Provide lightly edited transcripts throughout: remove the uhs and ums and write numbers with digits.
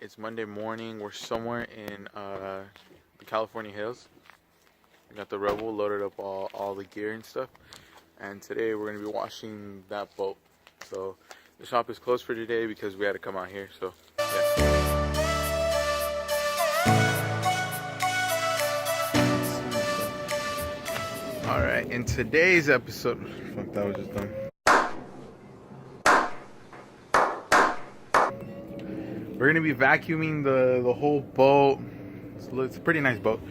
It's Monday morning. We're somewhere in the California hills. We got the Rebel loaded up all the gear and stuff. And today we're going to be washing that boat. So the shop is closed for today because we had to come out here. So yeah. Alright, in today's episode, fuck, that was just dumb. We're gonna be vacuuming the whole boat. It's a pretty nice boat.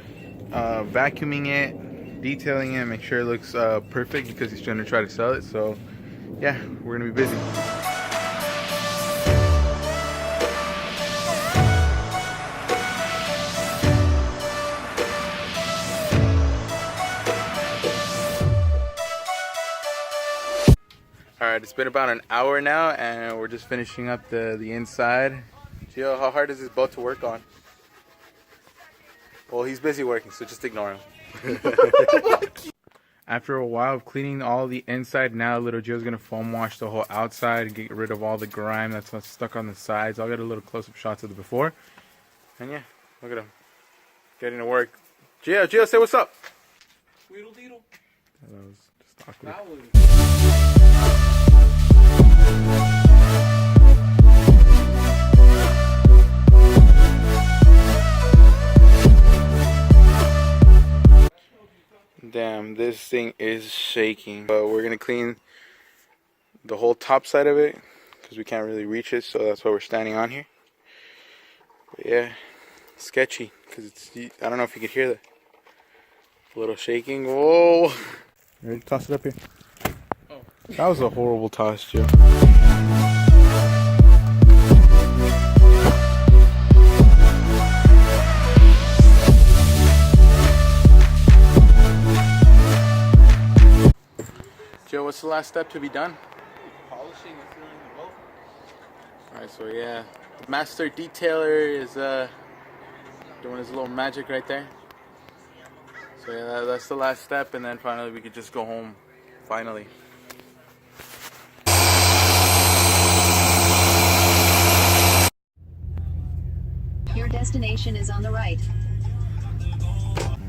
Vacuuming it, detailing it, make sure it looks perfect because he's trying to try to sell it. So yeah, we're gonna be busy. Alright, it's been about an hour now and we're just finishing up the inside. Gio, how hard is this boat to work on? Well, he's busy working, so just ignore him. After a while of cleaning all the inside, now little Gio's gonna foam wash the whole outside, get rid of all the grime that's stuck on the sides. I'll get a little close-up shots of the before. And yeah, look at him. Getting to work. Gio, say what's up. Weedle deedle. That was just awkward. Damn, this thing is shaking. But we're gonna clean the whole top side of it because we can't really reach it, so that's why we're standing on here. But yeah, sketchy because I don't know if you could hear that. A little shaking. Whoa! Ready to toss it up here? Oh. That was a horrible toss, Joe. Joe, what's the last step to be done? Polishing and filling the boat. Alright, so yeah, the master detailer is doing his little magic right there. So yeah, that's the last step, and then finally we could just go home. Finally. Your destination is on the right.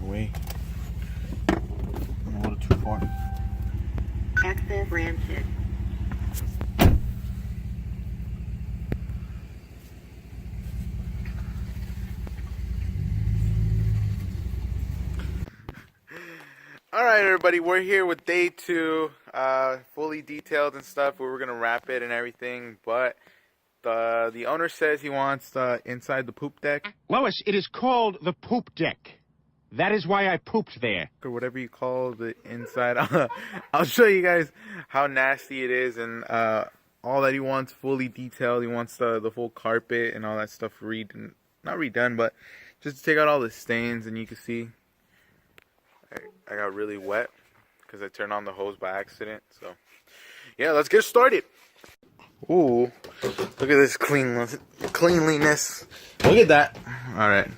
Wait. I'm a little too far. Exit granted. Alright everybody, we're here with day 2, fully detailed and stuff. We were going to wrap it and everything, but the owner says he wants inside the poop deck. Lois, it is called the poop deck. That is why I pooped there. Or whatever you call the inside. I'll show you guys how nasty it is, and all that he wants fully detailed. He wants the full carpet and all that stuff not redone, but just to take out all the stains. And you can see I got really wet because I turned on the hose by accident. So yeah, let's get started. Ooh, look at this cleanliness. Look at that. All right.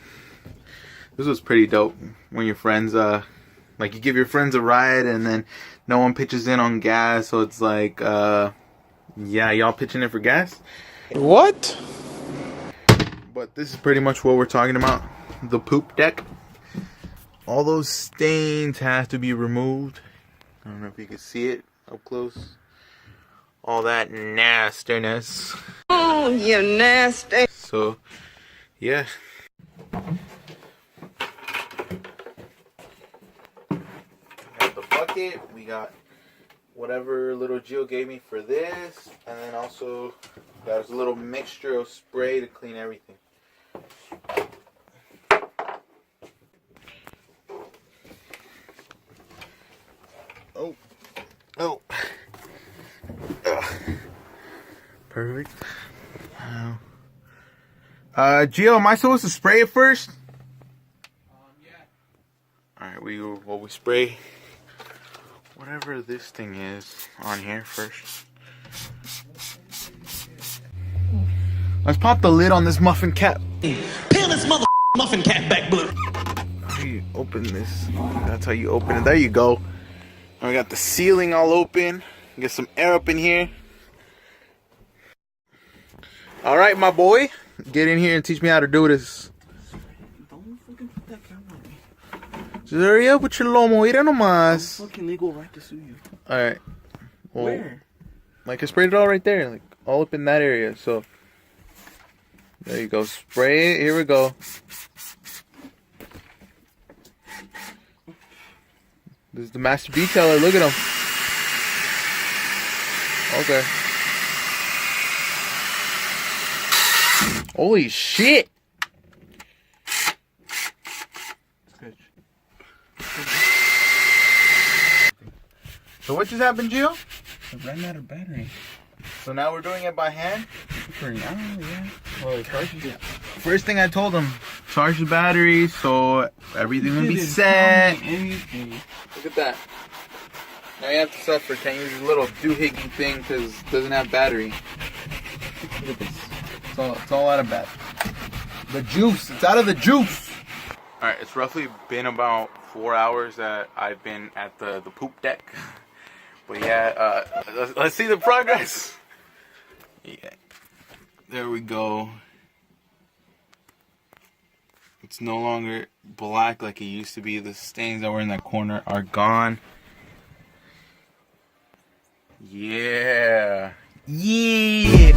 This was pretty dope when your friends, like you give your friends a ride and then no one pitches in on gas. So it's like, yeah, y'all pitching in for gas? What? But this is pretty much what we're talking about. The poop deck. All those stains have to be removed. I don't know if you can see it up close. All that nastiness. Oh, you nasty. So, yeah. We got whatever little Gio gave me for this, and then also got a little mixture of spray to clean everything. Oh, perfect. Gio, am I supposed to spray it first? Yeah. All right, we spray whatever this thing is on here first. Let's pop the lid on this muffin cap. Peel this muffin cap back, blue. How do you open this? That's how you open it. There you go. And we got the ceiling all open. Get some air up in here. All right, my boy. Get in here and teach me how to do this. Don't fucking put that camera on me. Just hurry up with your lomo. Mira nomás. Fucking legal right to sue you. Alright. Well, Where? like I sprayed it all right there. Like all up in that area. So there you go. Spray it. Here we go. This is the master detailer. Look at him. Okay. Holy shit. So what just happened, Gio? I ran out of battery. So now we're doing it by hand? For now, yeah. Well, first thing I told him, charge the battery so everything will be set. Anything. Look at that. Now you have to suffer. Can't use this little doohickey thing because it doesn't have battery. Look at this. It's all out of battery. The juice. It's out of the juice. Alright, it's roughly been about 4 hours that I've been at the poop deck. But yeah, let's see the progress. Yeah. There we go. It's no longer black like it used to be. The stains that were in that corner are gone. Yeah. Yeah.